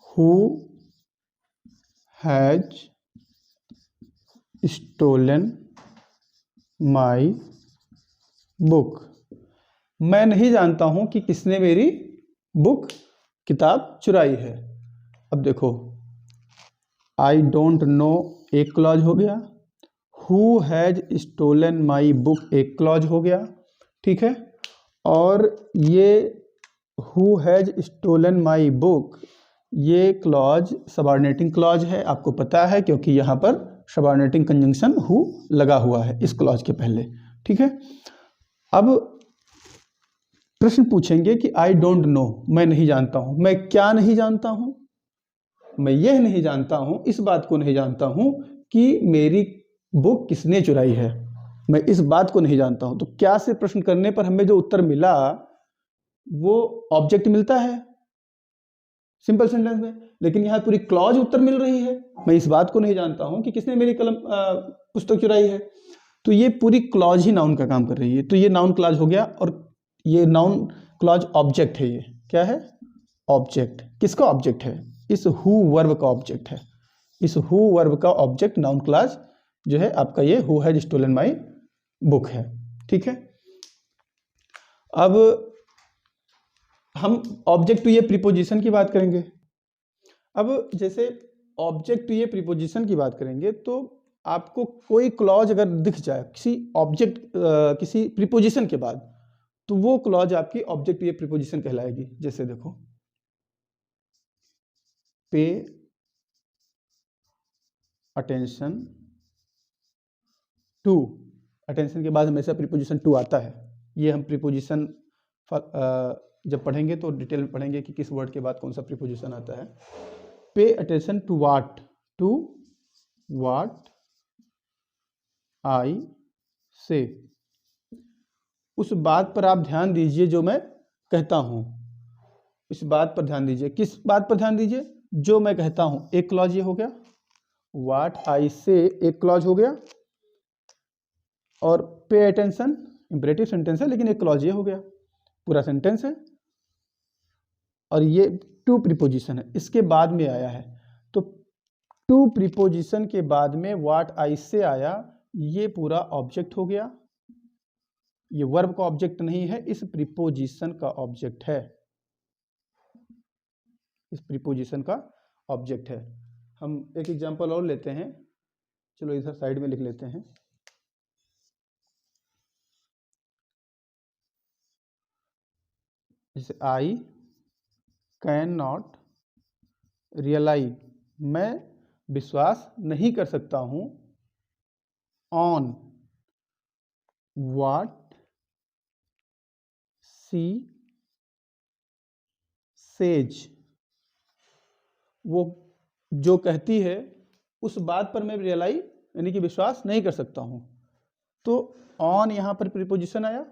who has stolen my book. मैं नहीं जानता हूं कि किसने मेरी बुक, किताब चुराई है। अब देखो, आई डोंट नो एक क्लॉज हो गया, who has stolen my book एक क्लॉज हो गया, ठीक है। और ये who has stolen my book, ये क्लॉज सबऑर्डिनेटिंग क्लॉज है, आपको पता है, क्योंकि यहाँ पर सबऑर्डिनेटिंग कंजंक्शन हु लगा हुआ है इस क्लॉज के पहले, ठीक है। अब प्रश्न पूछेंगे कि आई डोंट नो, मैं नहीं जानता हूं। मैं क्या नहीं जानता हूं? मैं यह नहीं जानता हूं, इस बात को नहीं जानता हूं कि मेरी बुक किसने चुराई है, मैं इस बात को नहीं जानता हूं। तो क्या से प्रश्न करने पर हमें जो उत्तर मिला वो ऑब्जेक्ट मिलता है सिंपल सेंटेंस में, लेकिन यहाँ पूरी क्लॉज उत्तर मिल रही है, मैं इस बात को नहीं जानता हूं कि किसने मेरी कलम पुस्तक चुराई है। तो ये पूरी क्लॉज ही नाउन का काम कर रही है, तो ये नाउन क्लॉज हो गया। और ये नाउन क्लॉज ऑब्जेक्ट है, ये क्या है? ऑब्जेक्ट। किसका ऑब्जेक्ट है? इस हु वर्ब का ऑब्जेक्ट है। इस हु वर्ब का ऑब्जेक्ट नाउन क्लॉज जो है आपका ये who has stolen my book है, ठीक है। अब हम ऑब्जेक्ट टू ये प्रीपोजिशन की बात करेंगे। अब जैसे ऑब्जेक्ट टू ये प्रीपोजिशन की बात करेंगे तो आपको कोई क्लॉज अगर दिख जाए किसी ऑब्जेक्ट किसी प्रीपोजिशन के बाद, तो वो क्लॉज आपकी ऑब्जेक्ट टू ये प्रीपोजिशन कहलाएगी। जैसे देखो, पे अटेंशन टू, अटेंशन के बाद हमेशा प्रीपोजिशन टू आता है। ये हम प्रीपोजिशन जब पढ़ेंगे तो डिटेल में पढ़ेंगे कि किस वर्ड के बाद कौन सा प्रीपोजिशन आता है। Pay attention to what, to what I say, उस बात पर आप ध्यान दीजिए जो मैं कहता हूं। इस बात पर ध्यान दीजिए। किस बात पर ध्यान दीजिए? जो मैं कहता हूं। एक क्लॉज ये हो गया, व्हाट आई से एक क्लॉज हो गया, और पे अटेंशन इंपरेटिव सेंटेंस है लेकिन एक क्लॉज ये हो गया, पूरा सेंटेंस है। और ये टू प्रीपोजिशन है, इसके बाद में आया है। तो टू प्रीपोजिशन के बाद में व्हाट आई से आया, ये पूरा ऑब्जेक्ट हो गया। ये वर्ब का ऑब्जेक्ट नहीं है, इस प्रीपोजिशन का ऑब्जेक्ट है, इस प्रीपोजिशन का ऑब्जेक्ट है। हम एक एग्जांपल और लेते हैं, चलो इधर साइड में लिख लेते हैं। जैसे आई कैन नॉट रियलाइज, मैं विश्वास नहीं कर सकता हूं, ऑन व्हाट सी सेज, वो जो कहती है उस बात पर मैं रियलाइज यानी कि विश्वास नहीं कर सकता हूं। तो ऑन यहां पर प्रीपोजिशन आया,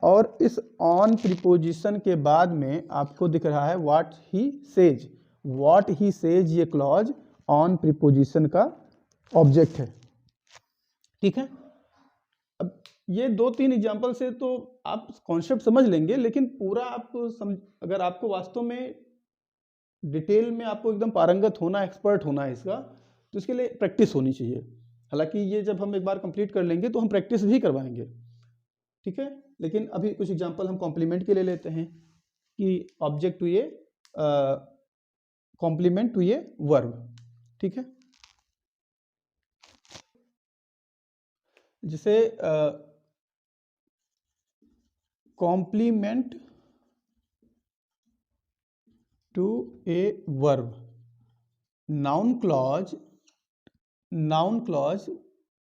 और इस ऑन प्रीपोजिशन के बाद में आपको दिख रहा है what he says. What he says ये क्लॉज ऑन प्रीपोजिशन का ऑब्जेक्ट है, ठीक है। अब ये दो तीन एग्जांपल से तो आप कॉन्सेप्ट समझ लेंगे, लेकिन पूरा आपको अगर आपको वास्तव में डिटेल में आपको एकदम पारंगत होना, एक्सपर्ट होना है इसका, तो इसके लिए प्रैक्टिस होनी चाहिए। हालांकि ये जब हम एक बार कंप्लीट कर लेंगे तो हम प्रैक्टिस भी करवाएंगे, ठीक है। लेकिन अभी कुछ एग्जांपल हम कॉम्प्लीमेंट के लिए लेते हैं कि ऑब्जेक्ट टू ये कॉम्प्लीमेंट टू ये वर्ब, ठीक है। जैसे complement to a verb, noun clause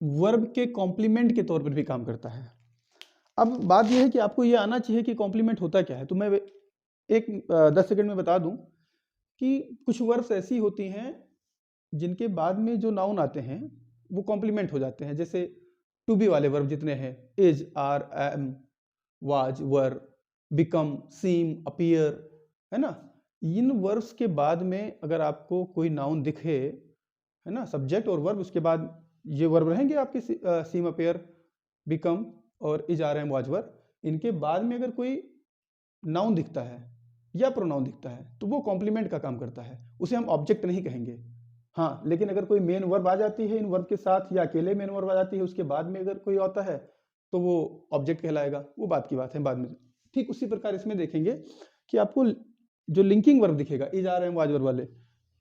verb के कॉम्प्लीमेंट के तौर पर भी काम करता है। अब बात यह है कि आपको ये आना चाहिए कि कॉम्प्लीमेंट होता क्या है। तो मैं एक 10 सेकंड में बता दूं कि कुछ वर्ब्स ऐसी होती हैं जिनके बाद में जो नाउन आते हैं वो कॉम्प्लीमेंट हो जाते हैं। जैसे टू बी वाले वर्ब जितने हैं, is, are, am, was, were, become, seem, appear, है ना, इन वर्ब्स के बाद में अगर आपको कोई नाउन दिखे, है ना, सब्जेक्ट और वर्ब, उसके बाद ये वर्ब रहेंगे आपके सीम, अपीयर, बिकम और इज, आर, एम, वाज, वर, इनके बाद में अगर कोई नाउन दिखता है या प्रोनाउन दिखता है तो वो कॉम्प्लीमेंट का काम करता है, उसे हम ऑब्जेक्ट नहीं कहेंगे। हाँ, लेकिन अगर कोई मेन वर्ब आ जाती है इन वर्ब के साथ या अकेले मेन वर्ब आ जाती है उसके बाद में अगर कोई आता है तो वो ऑब्जेक्ट कहलाएगा। वो बात की बात है बाद में। ठीक उसी प्रकार इसमें देखेंगे कि आपको जो लिंकिंग वर्ब दिखेगा, इज, आर, एम, वाज, वर वाले,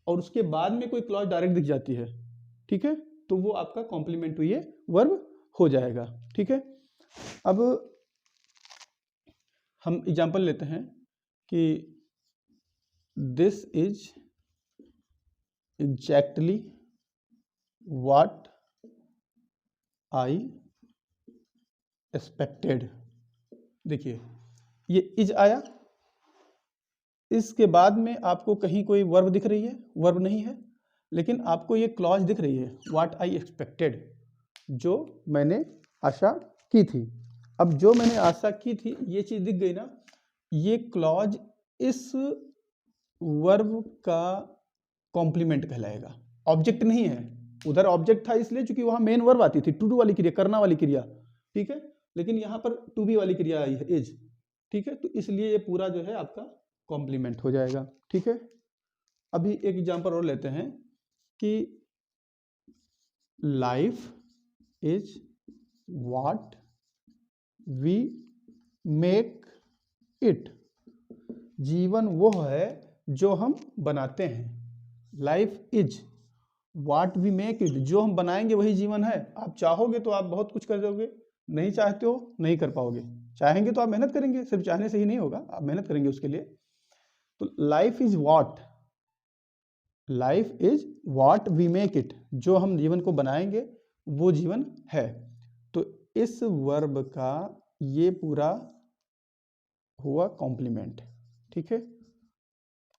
और उसके बाद में कोई क्लॉज डायरेक्ट दिख जाती है, ठीक है, तो वो आपका कॉम्प्लीमेंट टू ये वर्ब हो जाएगा। ठीक है, अब हम एग्जाम्पल लेते हैं कि this is exactly what I expected. देखिए ये इज आया, इसके बाद में आपको कहीं कोई वर्ब दिख रही है? वर्ब नहीं है, लेकिन आपको ये क्लॉज दिख रही है, व्हाट आई एक्सपेक्टेड, जो मैंने आशा की थी। अब जो मैंने आशा की थी ये चीज दिख गई ना, ये क्लॉज इस वर्ब का कॉम्प्लीमेंट कहलाएगा, ऑब्जेक्ट नहीं है। उधर ऑब्जेक्ट था इसलिए चूंकि वहां मेन वर्ब आती थी, टू डू वाली क्रिया, करना वाली क्रिया, ठीक है, लेकिन यहाँ पर टू बी वाली क्रिया आई है, इज, ठीक है, तो इसलिए ये पूरा जो है आपका कॉम्प्लीमेंट हो जाएगा। ठीक है, अभी एक एग्जांपल और लेते हैं कि life is what we make it. जीवन वो है जो हम बनाते हैं। Life is what we make it, जो हम बनाएंगे वही जीवन है। आप चाहोगे तो आप बहुत कुछ कर दोगे, नहीं चाहते हो नहीं कर पाओगे। चाहेंगे तो आप मेहनत करेंगे, सिर्फ चाहने से ही नहीं होगा, आप मेहनत करेंगे उसके लिए। तो life is what, life is what we make it, जो हम जीवन को बनाएंगे वो जीवन है। तो इस वर्ब का ये पूरा हुआ कॉम्प्लीमेंट। ठीक है,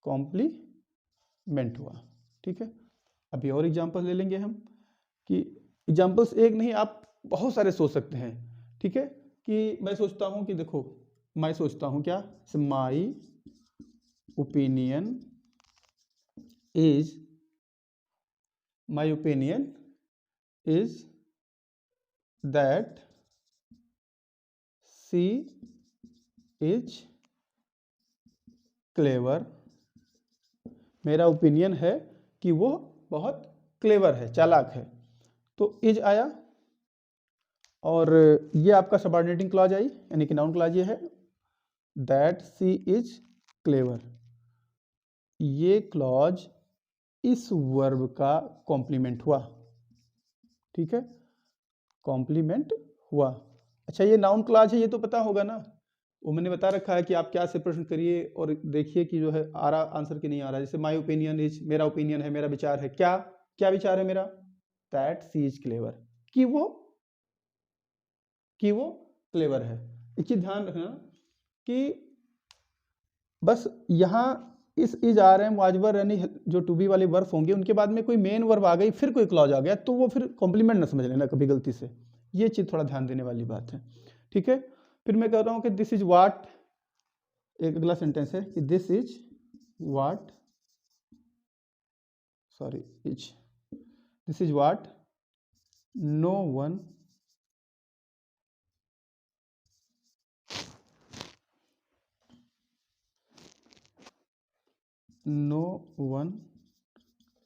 कॉम्प्लीमेंट हुआ। ठीक है, अभी और एग्जांपल ले लेंगे हम कि एग्जांपल्स एक नहीं, आप बहुत सारे सोच सकते हैं। ठीक है, कि मैं सोचता हूं कि देखो, मैं सोचता हूं क्या, my opinion is, my opinion is that she is clever. मेरा ओपिनियन है कि वो बहुत क्लेवर है, चालाक है। तो इज आया और ये आपका सबऑर्डिनेटिंग क्लॉज आई, यानी कि नाउन क्लॉज ये है, दैट सी इज क्लेवर। ये क्लॉज इस वर्ब का कॉम्प्लीमेंट हुआ। ठीक है, कॉम्प्लीमेंट हुआ। अच्छा, ये नाउन क्लॉज है, ये तो पता होगा ना, वो मैंने बता रखा है कि आप क्या से प्रश्न करिए और देखिए कि जो है आ रहा आंसर कि नहीं आ रहा। जैसे माई ओपिनियन इज, मेरा ओपिनियन है, मेरा विचार है, क्या क्या विचार है मेरा, दैट सी इज क्लेवर, कि वो क्लेवर है। एक चीज ध्यान रखना कि बस यहाँ इस इज, आर, एम, वाज, वर, यानी जो टू बी वाले वर्ब होंगे उनके बाद में कोई मेन वर्ब आ गई फिर कोई क्लॉज आ गया तो वो फिर कॉम्प्लीमेंट ना समझ लेना कभी गलती से। ये चीज थोड़ा ध्यान देने वाली बात है। ठीक है, फिर मैं कह रहा हूँ कि दिस इज व्हाट, एक अगला सेंटेंस है कि this is what, sorry is, this is what no one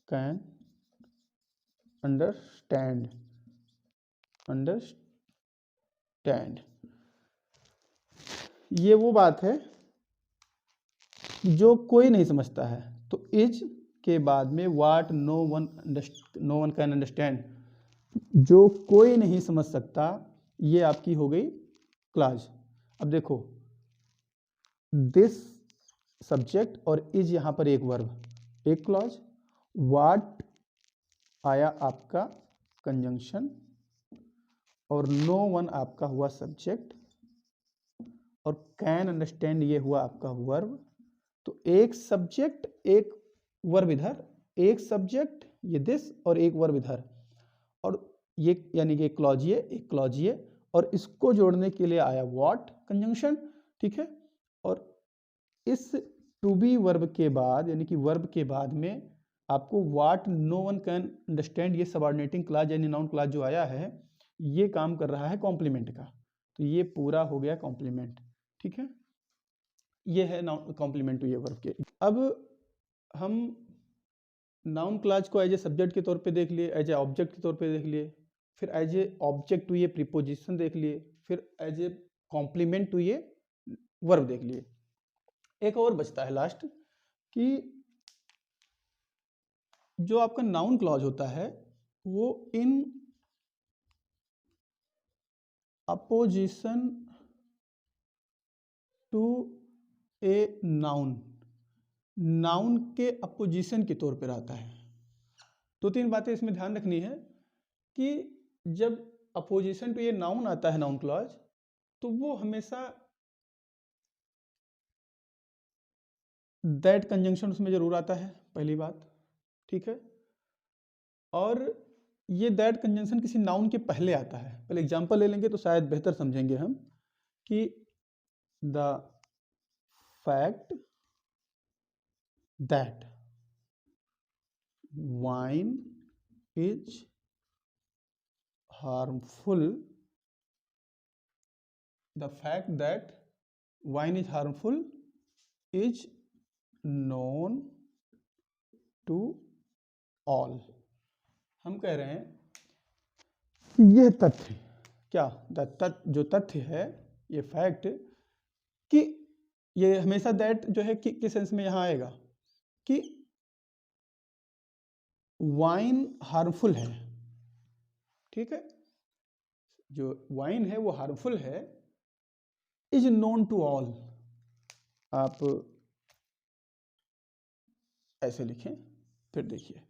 can understand. ये वो बात है जो कोई नहीं समझता है। तो इज के बाद में what no one can understand, जो कोई नहीं समझ सकता, ये आपकी हो गई क्लॉज। अब देखो, दिस सब्जेक्ट और इज यहां पर एक वर्ब, एक क्लॉज, व्हाट आया आपका कंजंक्शन और नो वन आपका हुआ सब्जेक्ट, और कैन अंडरस्टैंड ये हुआ आपका वर्ब। तो एक सब्जेक्ट एक वर्ब इधर, एक सब्जेक्ट ये दिस और एक वर्ब इधर, और ये यानी कि एक क्लॉज ये, और इसको जोड़ने के लिए आया व्हाट कंजंक्शन, ठीक है। और इस टू बी वर्ब के बाद यानी कि वर्ब के बाद में आपको what no one can understand ये सबऑर्डिनेटिंग क्लॉज यानी नाउन क्लॉज जो आया है, ये काम कर रहा है कॉम्प्लीमेंट का। तो ये पूरा हो गया कॉम्प्लीमेंट, ठीक है। ये है नाउन कॉम्प्लीमेंट टू ये वर्ब के। अब हम नाउन क्लॉज को एज ए सब्जेक्ट के तौर पे देख लिए, एज ए ऑब्जेक्ट के तौर पे देख लिए, फिर एज ए ऑब्जेक्ट टू ये प्रीपोजिशन देख लिए, फिर एज ए कॉम्प्लीमेंट टू ये वर्ब देख लिए। एक और बचता है लास्ट कि जो आपका नाउन क्लॉज होता है वो in apposition to a noun के अपोजिशन के तौर पर आता है। दो तीन बातें इसमें ध्यान रखनी है कि जब अपोजिशन टू ये नाउन आता है नाउन क्लॉज, तो वो हमेशा दैट कंजंक्शन उसमें जरूर आता है, पहली बात, ठीक है। और ये दैट कंजंक्शन किसी नाउन के पहले आता है। पहले एग्जांपल ले लेंगे तो शायद बेहतर समझेंगे हम कि the fact that wine is harmful, the fact that wine is harmful is known to all. हम कह रहे हैं यह तथ्य, क्या जो तथ्य है, ये फैक्ट, कि ये हमेशा दैट जो है किस सेंस में यहां आएगा कि वाइन हार्मफुल है, ठीक है। जो वाइन है वो हार्मफुल है, इज नोन टू ऑल। आप ऐसे लिखें, फिर देखिए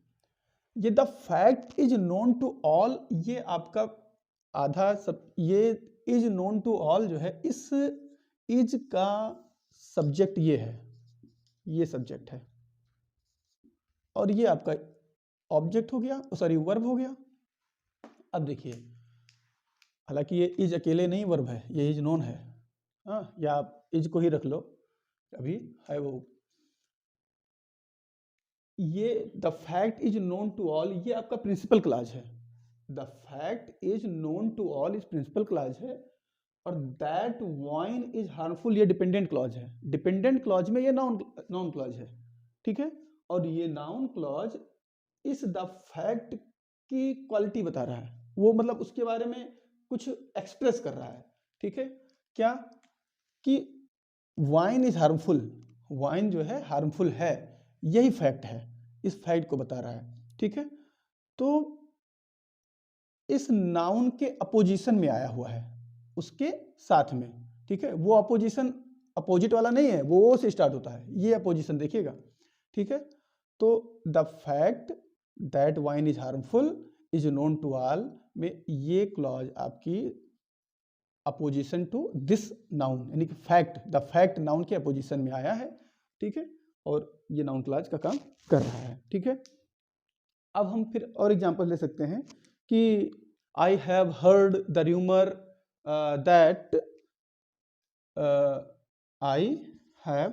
ये the fact is known to all, ये आपका आधा सब, ये इज नोन टू ऑल जो है, इस इज का सब्जेक्ट ये है, ये सब्जेक्ट है, और ये आपका ऑब्जेक्ट हो गया, सॉरी वर्ब हो गया। अब देखिए, हालांकि ये इज अकेले नहीं वर्ब है, ये इज नोन है, हाँ, या आप इज को ही रख लो, अभी है वो। ये the fact is known to all, ये आपका प्रिंसिपल क्लॉज है। The fact is known to all is principal clause है, और दैट वाइन इज हार्मफुल ये डिपेंडेंट क्लॉज है। डिपेंडेंट क्लॉज में ये नाउन क्लॉज है, ठीक है। और ये नाउन क्लॉज इस द फैक्ट की क्वालिटी बता रहा है, वो मतलब उसके बारे में कुछ एक्सप्रेस कर रहा है, ठीक है। क्या कि वाइन इज हार्मफुल, वाइन जो है हार्मफुल है, यही फैक्ट है, इस फैक्ट को बता रहा है, ठीक है। तो इस नाउन के अपोजिशन में आया हुआ है, उसके साथ में, ठीक है। वो अपोजिशन अपोजिट वाला नहीं है, वो से स्टार्ट होता है, ये अपोजिशन देखिएगा, ठीक है। तो the fact that wine is harmful is known to all में ये क्लॉज आपकी अपोजिशन टू दिस नाउन यानी कि फैक्ट, द फैक्ट नाउन के अपोजिशन में आया है, ठीक है। और ये नाउन क्लॉज का काम कर रहा है, ठीक है। अब हम फिर और एग्जांपल ले सकते हैं कि I have heard the rumour that, I have,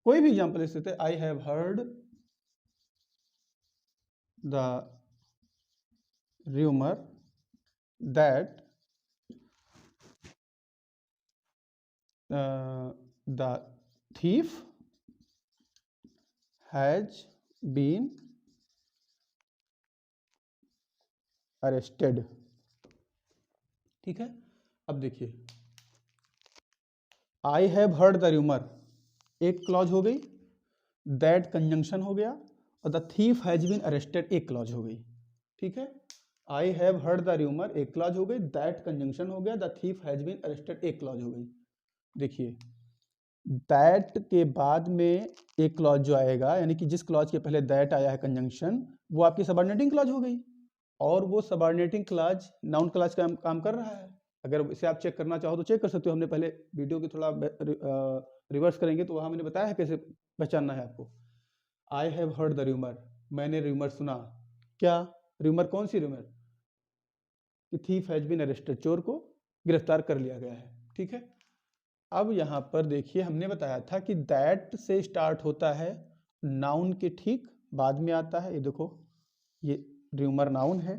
कोई भी एग्जांपल ले सकते हैं, I have heard the rumour that the thief has been arrested, ठीक है। अब देखिए, I have heard the rumour एक क्लॉज हो गई, दैट कंजंक्शन हो गया, और the thief has been arrested एक क्लॉज हो गई, ठीक है। I have heard the rumour एक क्लॉज हो गई, दैट कंजंक्शन हो गया, the thief has been arrested एक क्लॉज हो गई। देखिए, दैट के बाद में एक क्लॉज जो आएगा, यानी कि जिस क्लॉज के पहले दैट आया है कंजंक्शन, वो आपकी सबऑर्डिनेटिंग क्लॉज हो गई, और वो सबऑर्डिनेटिंग क्लॉज नाउन क्लॉज का काम कर रहा है। अगर इसे आप चेक करना चाहो तो चेक कर सकते हो। हमने पहले वीडियो की थोड़ा रिवर्स करेंगे तो वहाँ मैंने बताया है कैसे पहचानना है आपको। आई हैव हर्ड द र्यूमर, मैंने र्यूमर सुना। क्या र्यूमर? कौन सी र्यूमर? कि थीफ हैज बीन अरेस्टेड, चोर को गिरफ्तार कर लिया गया है। ठीक है, अब यहाँ पर देखिए हमने बताया था कि दैट से स्टार्ट होता है, नाउन के ठीक बाद में आता है। ये देखो ये र्यूमर नाउन है,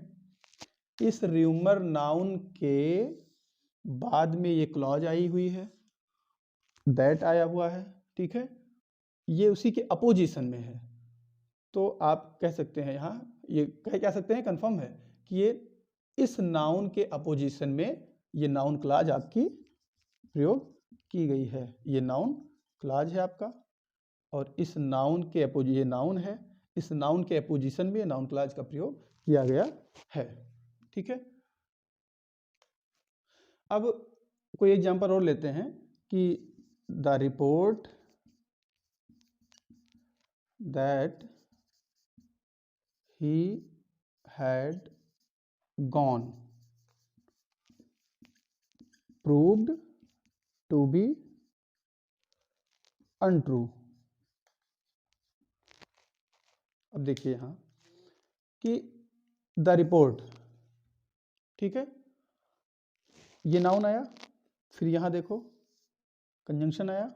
इस र्यूमर नाउन के बाद में ये क्लॉज आई हुई है, दैट आया हुआ है। ठीक है, ये उसी के अपोजिशन में है। तो आप कह सकते हैं यहाँ ये कह सकते हैं, कंफर्म है कि ये इस नाउन के अपोजिशन में ये नाउन क्लॉज आपकी प्रयोग की गई है। ये नाउन क्लॉज है आपका, और इस नाउन के ये नाउन है, इस नाउन के अपोजिशन में नाउन क्लॉज का प्रयोग किया गया है। ठीक है, अब कोई एग्जांपल और लेते हैं कि the report that he had gone proved to be untrue। अब देखिए यहाँ कि द रिपोर्ट, ठीक है, ये नाउन आया, फिर यहाँ देखो कंजंक्शन आया,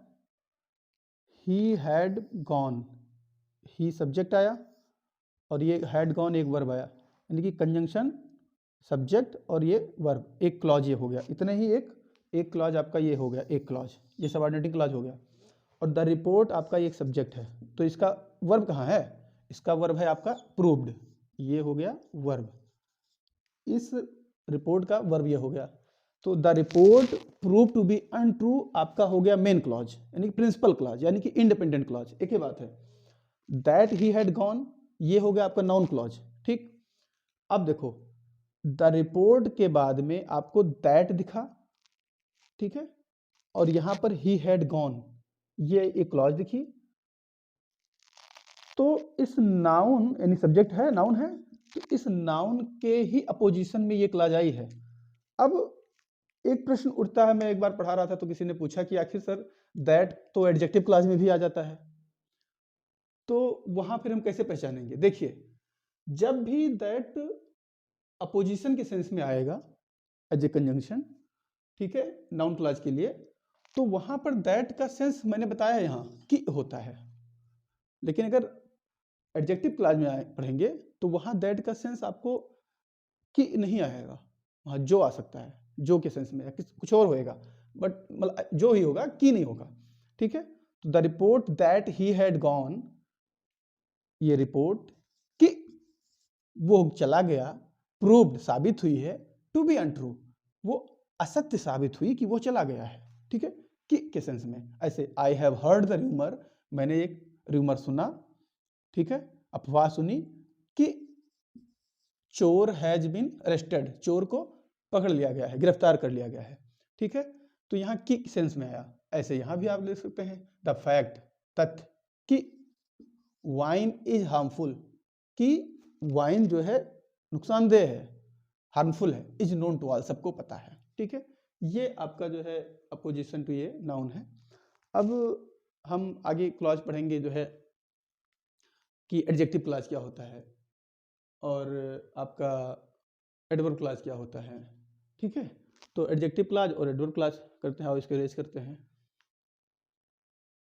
he had gone, he subject आया और ये हैड गॉन एक वर्ब आया, यानी कि कंजंक्शन सब्जेक्ट और ये वर्ब, एक क्लॉज ये हो गया। इतने ही एक क्लॉज आपका ये हो गया, एक क्लॉज ये सबऑर्डिनेटिंग क्लॉज हो गया। और द रिपोर्ट आपका एक सब्जेक्ट है, तो इसका वर्ब कहाँ है? इसका वर्ब है आपका प्रूव्ड, ये हो गया वर्ब, इस रिपोर्ट का वर्ब ये हो गया। तो the report prove to be untrue आपका हो गया मेन क्लॉज, यानी कि प्रिंसिपल क्लॉज, यानी कि इंडिपेंडेंट क्लॉज, एक ही बात है। दैट ही हैड गॉन ये हो गया आपका नाउन क्लॉज। ठीक, अब देखो द रिपोर्ट के बाद में आपको दैट दिखा, ठीक है, और यहां पर ही हैड गॉन ये एक क्लॉज दिखी, तो इस नाउन यानी सब्जेक्ट है, नाउन है, तो इस नाउन के ही अपोजिशन में ये क्लॉज आई है। अब एक प्रश्न उठता है, मैं एक बार पढ़ा रहा था तो किसी ने पूछा कि आखिर सर दैट तो एडजेक्टिव क्लॉज में भी आ जाता है, तो वहां फिर हम कैसे पहचानेंगे? देखिए जब भी दैट अपोजिशन के सेंस में आएगा एज ए कंजंक्शन, ठीक है, नाउन क्लॉज के लिए, तो वहां पर दैट का सेंस मैंने बताया यहाँ कि होता है। लेकिन अगर एडजेक्टिव क्लॉज में पढ़ेंगे तो वहां दैट का सेंस आपको कि नहीं आएगा, वहां जो आ सकता है, जो के सेंस में कुछ और होएगा, बट मतलब जो ही होगा, कि नहीं होगा। ठीक है, तो the report that he had gone, ये रिपोर्ट कि वो चला गया, प्रूव्ड साबित हुई है, टू बी अनट्रू वो असत्य साबित हुई कि वो चला गया है। ठीक है, कि के सेंस में। ऐसे आई हैव हर्ड द र्यूमर, मैंने एक र्यूमर सुना, ठीक है, अफवाह सुनी कि चोर हैज बीन अरेस्टेड, चोर को पकड़ लिया गया है, गिरफ्तार कर लिया गया है। ठीक है, तो यहाँ की सेंस में आया। ऐसे यहाँ भी आप ले सकते हैं द फैक्ट, तथ्य कि वाइन इज हार्मफुल, कि वाइन जो है नुकसानदेह है, हार्मफुल है, इज नोन टू ऑल, सबको पता है। ठीक है, ये आपका जो है अपोजिशन टू ये नाउन है। अब हम आगे क्लॉज पढ़ेंगे जो है कि एडजेक्टिव क्लॉज क्या होता है और आपका एडवर्ब क्लॉज क्या होता है। ठीक है, तो एडजेक्टिव क्लॉज और एडवर्ब क्लॉज करते हैं और इसको रेज करते हैं।